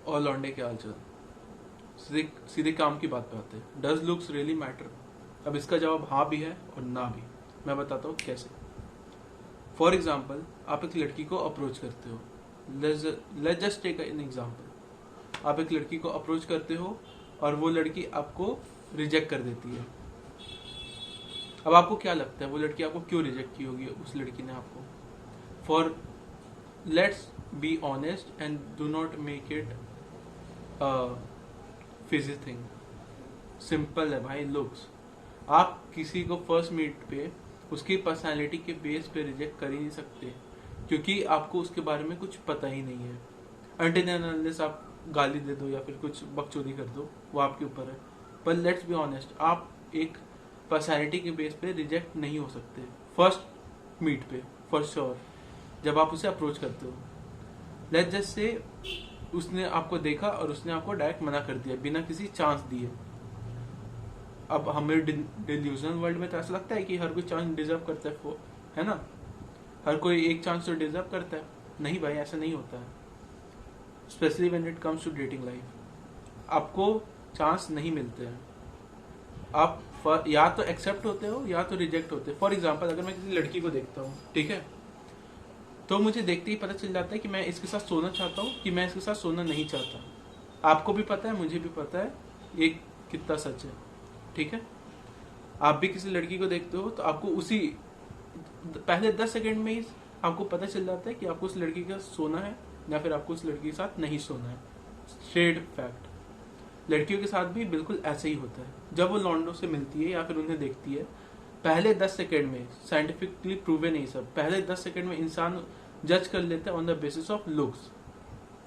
और लौंडे के हाल चाल। सीधे सीधे काम की बात पे आते हैं, डज लुक्स रियली मैटर? अब इसका जवाब हाँ भी है और ना भी। मैं बताता हूँ कैसे। फॉर एग्जाम्पल, आप एक लड़की को अप्रोच करते हो। Let's just take an example. आप एक लड़की को अप्रोच करते हो और वो लड़की आपको रिजेक्ट कर देती है। अब आपको क्या लगता है वो लड़की आपको क्यों रिजेक्ट की होगी? उस लड़की ने आपको, for let's be honest and do not make it Fiji thing. Simple है भाई, लुक्स। आप किसी को फर्स्ट मीट पे उसकी पर्सनालिटी के बेस पे रिजेक्ट कर ही नहीं सकते, क्योंकि आपको उसके बारे में कुछ पता ही नहीं है। अनटिल एंड अनलेस आप गाली दे दो या फिर कुछ बकचोदी कर दो, वो आपके ऊपर है। पर लेट्स बी ऑनेस्ट, आप एक पर्सनालिटी के बेस पे रिजेक्ट नहीं हो सकते फर्स्ट मीट पे, फॉर श्योर। जब आप उसे अप्रोच करते हो, लेट्स जस्ट से उसने आपको देखा और उसने आपको डायरेक्ट मना कर दिया बिना किसी चांस दिए। अब हमें डिल्यूजनल वर्ल्ड में तो ऐसा लगता है कि हर कोई चांस डिजर्व करता है, है ना? हर कोई एक चांस तो डिजर्व करता है। नहीं भाई, ऐसा नहीं होता है। Specially when it comes to dating life, आपको चांस नहीं मिलते हैं। आप या तो एक्सेप्ट होते हो या तो रिजेक्ट होते हो। फॉर एग्जाम्पल, अगर मैं किसी लड़की को देखता हूँ, ठीक है, तो मुझे देखते ही पता चल जाता है कि मैं इसके साथ सोना चाहता हूँ कि मैं इसके साथ सोना नहीं चाहता। आपको भी पता है, मुझे भी पता है ये कितना सच है, ठीक है? आप भी किसी लड़की को देखते हो तो आपको उसी पहले 10 सेकंड में ही आपको पता चल जाता है कि आपको उस लड़की के साथ सोना है या फिर आपको उस लड़की के साथ नहीं सोना है। Straight fact. लड़कियों के साथ भी बिल्कुल ऐसे ही होता है। जब वो लॉन्डो से मिलती है या फिर उन्हें देखती है, पहले 10 सेकंड में, साइंटिफिकली प्रूवन है सब, पहले 10 सेकंड में इंसान जज कर लेता है on the basis of looks,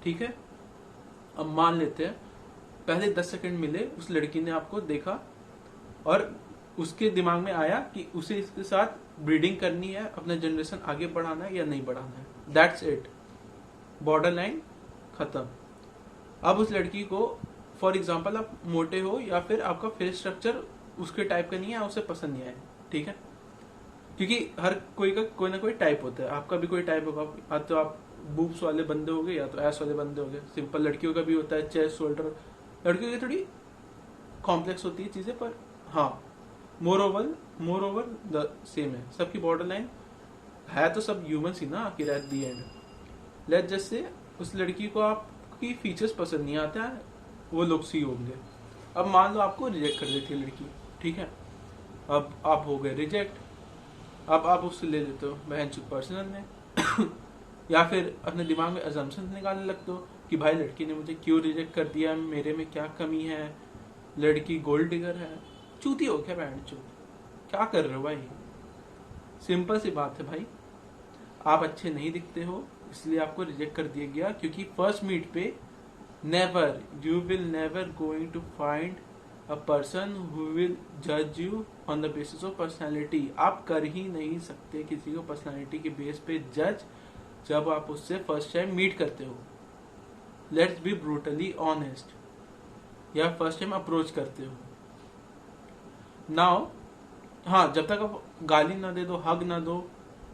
ठीक है? अब मान लेते हैं पहले 10 सेकंड मिले, उस लड़की ने आपको देखा और उसके दिमाग में आया कि उसे इसके साथ ब्रीडिंग करनी है, अपना जनरेशन आगे बढ़ाना है या नहीं बढ़ाना है। दैट्स इट, बॉर्डर लाइन खत्म। अब उस लड़की को, फॉर एग्जाम्पल, आप मोटे हो या फिर आपका फेस स्ट्रक्चर उसके टाइप का नहीं है, उसे पसंद नहीं आया, ठीक है? क्योंकि हर कोई का कोई ना कोई टाइप होता है। आपका भी कोई टाइप होगा, या तो आप बूब्स वाले बंदे हो गए या तो एस वाले बंदे हो गए। सिंपल लड़कियों का भी होता है चेस्ट, शोल्डर। लड़कियों की थोड़ी कॉम्प्लेक्स होती है चीजें, पर हाँ, मोर ओवर द सेम है। सबकी बॉर्डर लाइन है तो सब ह्यूमन ही ना आखिर at the and. Let's just say उस लड़की को आपकी फीचर्स पसंद नहीं आते हैं, वो लुक्स ही होंगे। अब मान लो आपको रिजेक्ट कर देती है लड़की, ठीक है? अब आप हो गए रिजेक्ट। अब आप उससे ले लेते हो बहन चुप पर्सनल में या फिर अपने दिमाग में अजम्पशन निकालने लगते हो कि भाई लड़की ने मुझे क्यों रिजेक्ट कर दिया, मेरे में क्या कमी है, लड़की गोल्ड डिगर है। चूती हो क्या बहन चुप? क्या कर रहे हो भाई? सिंपल सी बात है भाई, आप अच्छे नहीं दिखते हो इसलिए आपको रिजेक्ट कर दिया गया, क्योंकि फर्स्ट मीट पे never, you will never going to find a person who will जज you on the basis of personality. आप कर ही नहीं सकते किसी को पर्सनैलिटी के बेस पे जज जब आप उससे फर्स्ट टाइम मीट करते हो। Let's be brutally honest. या फर्स्ट टाइम अप्रोच करते हो। नाउ हाँ, जब तक आप गाली ना दे दो, हग ना दो,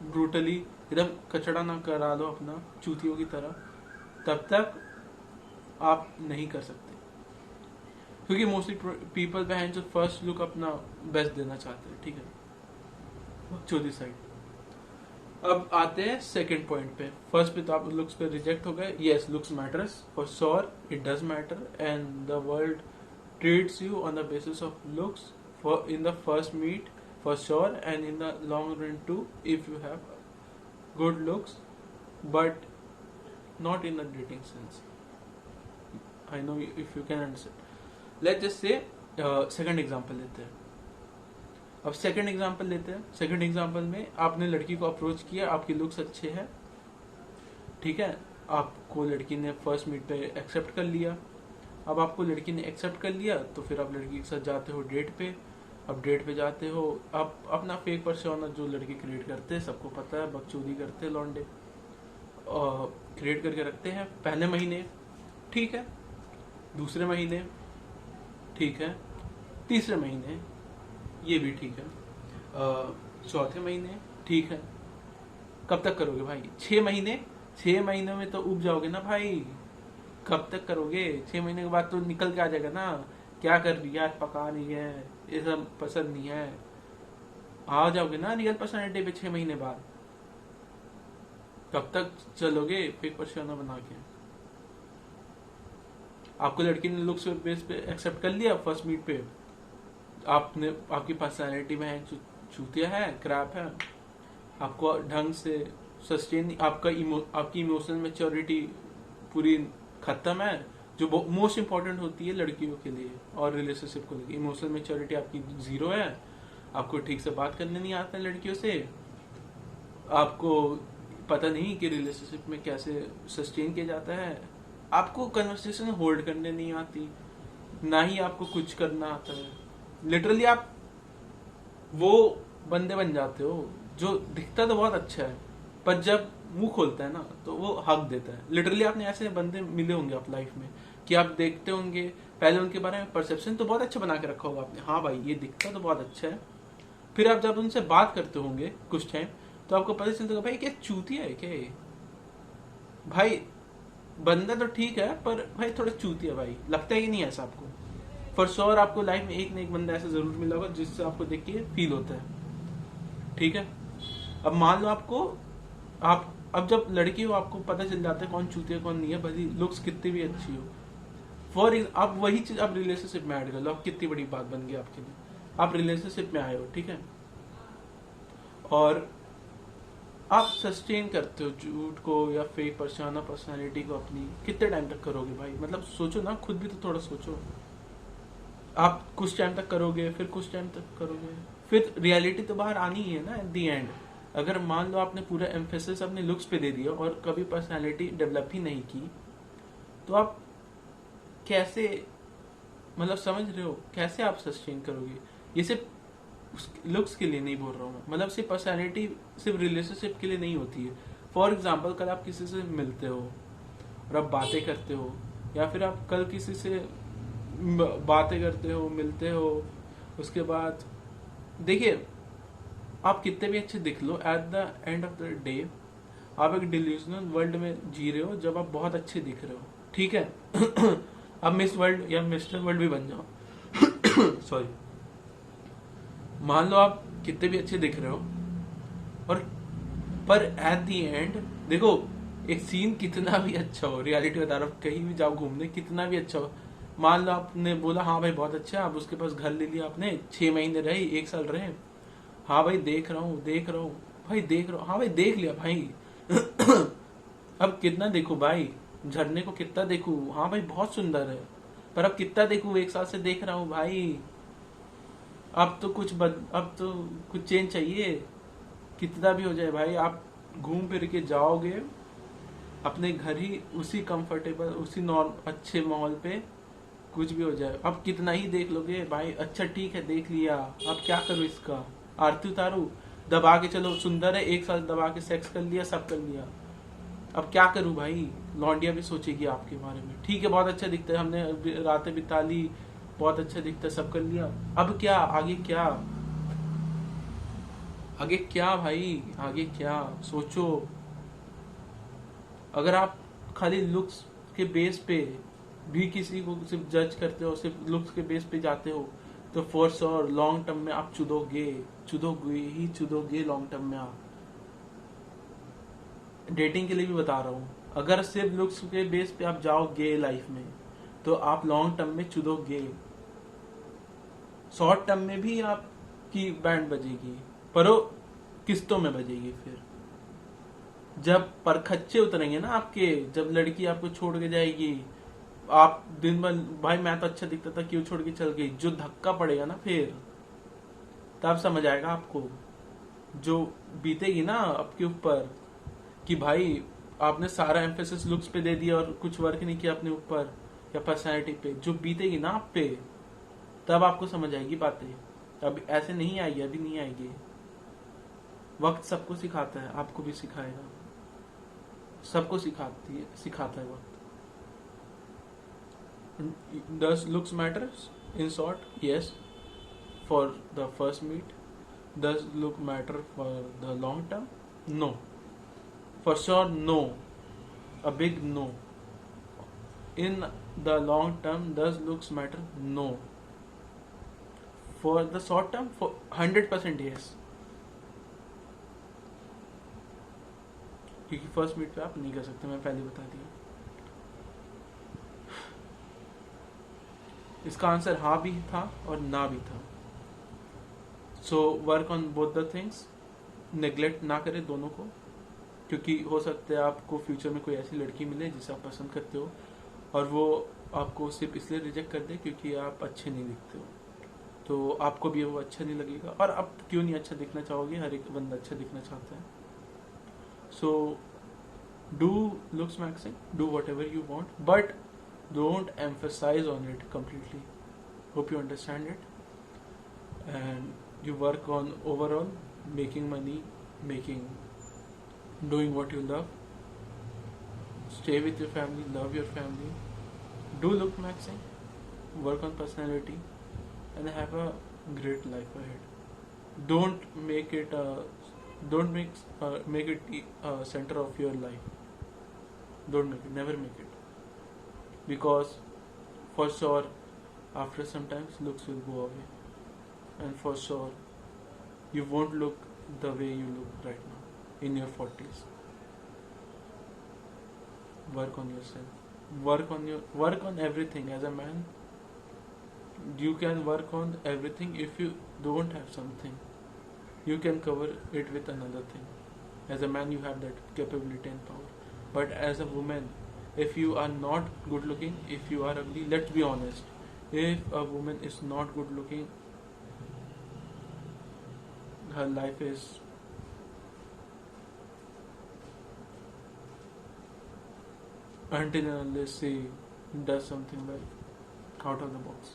ब्रूटली एकदम कचड़ा ना करा दो अपना चूतियों की तरह, तब तक आप नहीं कर सकते। क्योंकि मोस्टली पीपल बहन जो फर्स्ट लुक अपना बेस्ट देना चाहते हैं, ठीक है? चौथी साइड। अब आते हैं सेकंड पॉइंट पे। फर्स्ट पे तो आप लुक्स पे रिजेक्ट हो गए। Yes, looks matters for sure, it does matter, and the world treats you on the basis of looks for in the first meet for sure, and in the long run too if you have good looks, but not in the dating sense. I know if you can understand. Let's just say second example लेते हैं। अब second example लेते हैं। Second example में आपने लड़की को approach किया, आपकी लुक्स अच्छे हैं, ठीक है? आपको लड़की ने फर्स्ट मीट पे एक्सेप्ट कर लिया। अब आपको लड़की ने एक्सेप्ट कर लिया तो फिर आप लड़की के साथ जाते हो डेट पे। अब डेट पे जाते हो, आप अपना फेक पर्सोना जो लड़के क्रिएट करते हैं, सबको पता है, बकचोदी करते हैं लौंडे, क्रिएट करके रखते हैं। पहले महीने ठीक है, दूसरे महीने ठीक है, तीसरे महीने ये भी ठीक है, चौथे महीने ठीक है। कब तक करोगे भाई? 6 महीने। 6 महीनों में तो उब जाओगे ना भाई। कब तक करोगे? 6 महीने के बाद तो निकल के आ जाएगा ना, क्या कर रही है, आज पका रही है, ये सब पसंद नहीं है। आ जाओगे ना रियल पर्सनैलिटी पे 6 महीने बाद। कब तक चलोगे फेक पर्सोना बना के? आपको लड़की ने लुक्स बेस पे एक्सेप्ट कर लिया फर्स्ट मीट पे, आपने आपकी पर्सनैलिटी में है चूतिया है, क्रैप है, आपको ढंग से सस्टेन, आपकी इमोशनल मेच्योरिटी पूरी खत्म है, जो मोस्ट इंपॉर्टेंट होती है लड़कियों के लिए और रिलेशनशिप को लेकर। इमोशनल मेच्योरिटी आपकी जीरो है, आपको ठीक से बात करने नहीं आता है लड़कियों से, आपको पता नहीं कि रिलेशनशिप में कैसे सस्टेन किया जाता है, आपको कन्वर्सेशन होल्ड करने नहीं आती, ना ही आपको कुछ करना आता है। लिटरली आप वो बंदे बन जाते हो जो दिखता तो बहुत अच्छा है, पर जब मुंह खोलता है ना तो वो हक देता है। लिटरली आपने ऐसे बंदे मिले होंगे आप लाइफ में कि आप देखते होंगे, पहले उनके बारे में परसेप्शन तो बहुत अच्छा बना के रखा होगा आपने, हाँ भाई ये दिखता तो बहुत अच्छा है, फिर आप जब उनसे बात करते होंगे कुछ टाइम तो आपको पता चलता होगा भाई क्या चूतिया है क्या ये? भाई बंदा तो ठीक है पर भाई थोड़ा चूतिया, भाई लगता है कि नहीं ऐसा आपको? फॉर श्योर आपको लाइफ में एक ना एक बंदा ऐसा जरूर मिला होगा जिससे आपको देख के फील होता है, ठीक है? अब मान लो आपको, आप अब जब लड़की हो आपको पता चल जाता है कौन चूतिया कौन नहीं है, भले लुक्स कितनी भी अच्छी हो। आप वही चीज आप रिलेशनशिप में ऐड कर लो, आप कितनी बड़ी बात बन गई आपके लिए। आप रिलेशनशिप में आए हो, ठीक है, और आप सस्टेन करते हो झूठ को या फेक पर्सनालिटी को अपनी, कितने टाइम तक करोगे भाई? मतलब सोचो ना, खुद भी तो थोड़ा सोचो। आप कुछ टाइम तक करोगे, फिर कुछ टाइम तक करोगे, फिर रियलिटी तो बाहर आनी ही है ना एट दी एंड। अगर मान लो आपने पूरा एम्फेसिस अपने लुक्स पे दे दिया और कभी पर्सनालिटी डेवलप ही नहीं की, तो आप कैसे, मतलब समझ रहे हो, कैसे आप सस्टेन करोगे? ये सिर्फ लुक्स के लिए नहीं बोल रहा हूँ, मतलब सिर्फ पर्सनालिटी सिर्फ रिलेशनशिप के लिए नहीं होती है। फॉर एग्जाम्पल कल आप किसी से मिलते हो और आप बातें करते हो, या फिर आप कल किसी से बातें करते हो, मिलते हो, उसके बाद देखिए आप कितने भी अच्छे दिख लो, at the end of the day आप एक डिल्यूजनल वर्ल्ड में जी रहे हो जब आप बहुत अच्छे दिख रहे हो, ठीक है? अब मिस वर्ल्ड या मिस्टर वर्ल्ड भी बन जाओ सॉरी, मान लो आप कितने भी अच्छे दिख रहे हो, और पर एट द एंड देखो, एक सीन कितना भी अच्छा हो, रियलिटी बता रहा हूँ, कहीं भी जाओ घूमने कितना भी अच्छा हो, मान लो आपने बोला हाँ भाई बहुत अच्छा, आप उसके पास घर ले लिया, आपने 6 महीने रहे, 1 साल रहे, हाँ भाई देख रहा हूँ भाई देख रहा हूँ, हाँ भाई देख लिया भाई अब कितना देखूं भाई, झरने को कितना देखूं, हाँ भाई बहुत सुंदर है, पर अब कितना देखूं, 1 साल से देख रहा हूँ भाई, अब तो कुछ चेंज चाहिए, कितना भी हो जाए भाई। आप घूम फिर के जाओगे अपने घर ही, उसी कंफर्टेबल, उसी अच्छे माहौल पे, कुछ भी हो जाए अब कितना ही देख लोगे भाई, अच्छा ठीक है देख लिया, अब क्या करूँ इसका, आरती उतारू, दबा के चलो, सुंदर है, 1 साल दबा के सेक्स कर लिया, सब कर लिया, अब क्या करूं भाई? लौंडिया भी सोचेगी आपके बारे में, ठीक है बहुत अच्छा दिखता है, हमने रातें बिता ली, बहुत अच्छा दिखता है, सब कर लिया, अब क्या, आगे क्या, आगे क्या भाई, आगे क्या सोचो। अगर आप खाली लुक्स के बेस पे भी किसी को सिर्फ जज करते हो, सिर्फ लुक्स के बेस पे जाते हो, तो फॉर श्योर लॉन्ग टर्म में आप चुदोगे लॉन्ग टर्म में आप। डेटिंग के लिए भी बता रहा हूँ, अगर सिर्फ लुक्स के बेस पे आप जाओगे लाइफ में तो आप लॉन्ग टर्म में चुदोगे, शॉर्ट टर्म में भी आपकी बैंड बजेगी, पर वो किस्तों में बजेगी। फिर जब परखच्चे उतरेंगे ना आपके, जब लड़की आपको छोड़ के जाएगी, आप दिन भर भाई मैं तो अच्छा दिखता था क्यों छोड़ के चल गई, जो धक्का पड़ेगा ना फिर तब समझ आएगा आपको, जो बीतेगी ना आपके ऊपर कि भाई आपने सारा एम्फेसिस लुक्स पे दे दिया और कुछ वर्क नहीं किया अपने ऊपर या पर्सनैलिटी पे, जो बीतेगी ना आप पे तब आपको समझ आएगी बातें। अब ऐसे नहीं आएगी, अभी नहीं आएगी, वक्त सबको सिखाता है, आपको भी सिखाएगा, सबको सिखाता है वक्त। Does looks matters? In short, yes. For the first meet, does look matter for the long term? No. For sure, no. A big no. in the long term, does looks matter? No. For the short term, for 100% yes. क्योंकि first meet पे आप नहीं कर सकते, मैं पहले बता दिया। इसका आंसर हाँ भी था और ना भी था। So work on both the things, neglect ना करें दोनों को, क्योंकि हो सकता है आपको फ्यूचर में कोई ऐसी लड़की मिले जिसे आप पसंद करते हो और वो आपको सिर्फ इसलिए रिजेक्ट कर दे क्योंकि आप अच्छे नहीं दिखते हो, तो आपको भी वो अच्छा नहीं लगेगा। और आप क्यों नहीं अच्छा दिखना चाहोगे, हर एक बंदा अच्छा दिखना चाहता है। So do looks maxing, do what ever you want, but don't emphasize on it completely. Hope you understand it. And you work on overall making money, doing what you love. Stay with your family, love your family. Do look maxing, work on personality, and have a great life ahead. Don't make it make it a center of your life. Don't make it. Never make it. Because for sure after some time looks will go away, and for sure you won't look the way you look right now in your 40s. Work on yourself, work on everything. As a man, you can work on everything. If you don't have something, you can cover it with another thing. As a man, you have that capability and power. But as a woman, if you are not good looking, if you are ugly, let's be honest, if a woman is not good looking, her life is until and unless she does something like out of the box.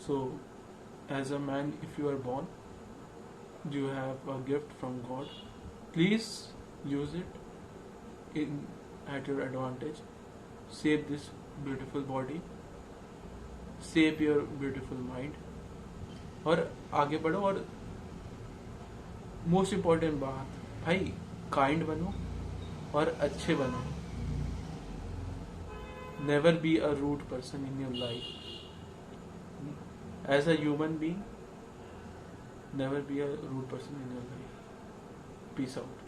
So as a man, if you are born, you have a gift from God. Please use it in at your advantage. Save this beautiful body, save your beautiful mind, और आगे बढ़ो। और most important बात भाई, kind बनो और अच्छे बनो। Never be a rude person in your life. As a human being, never be a rude person in your life. Peace out.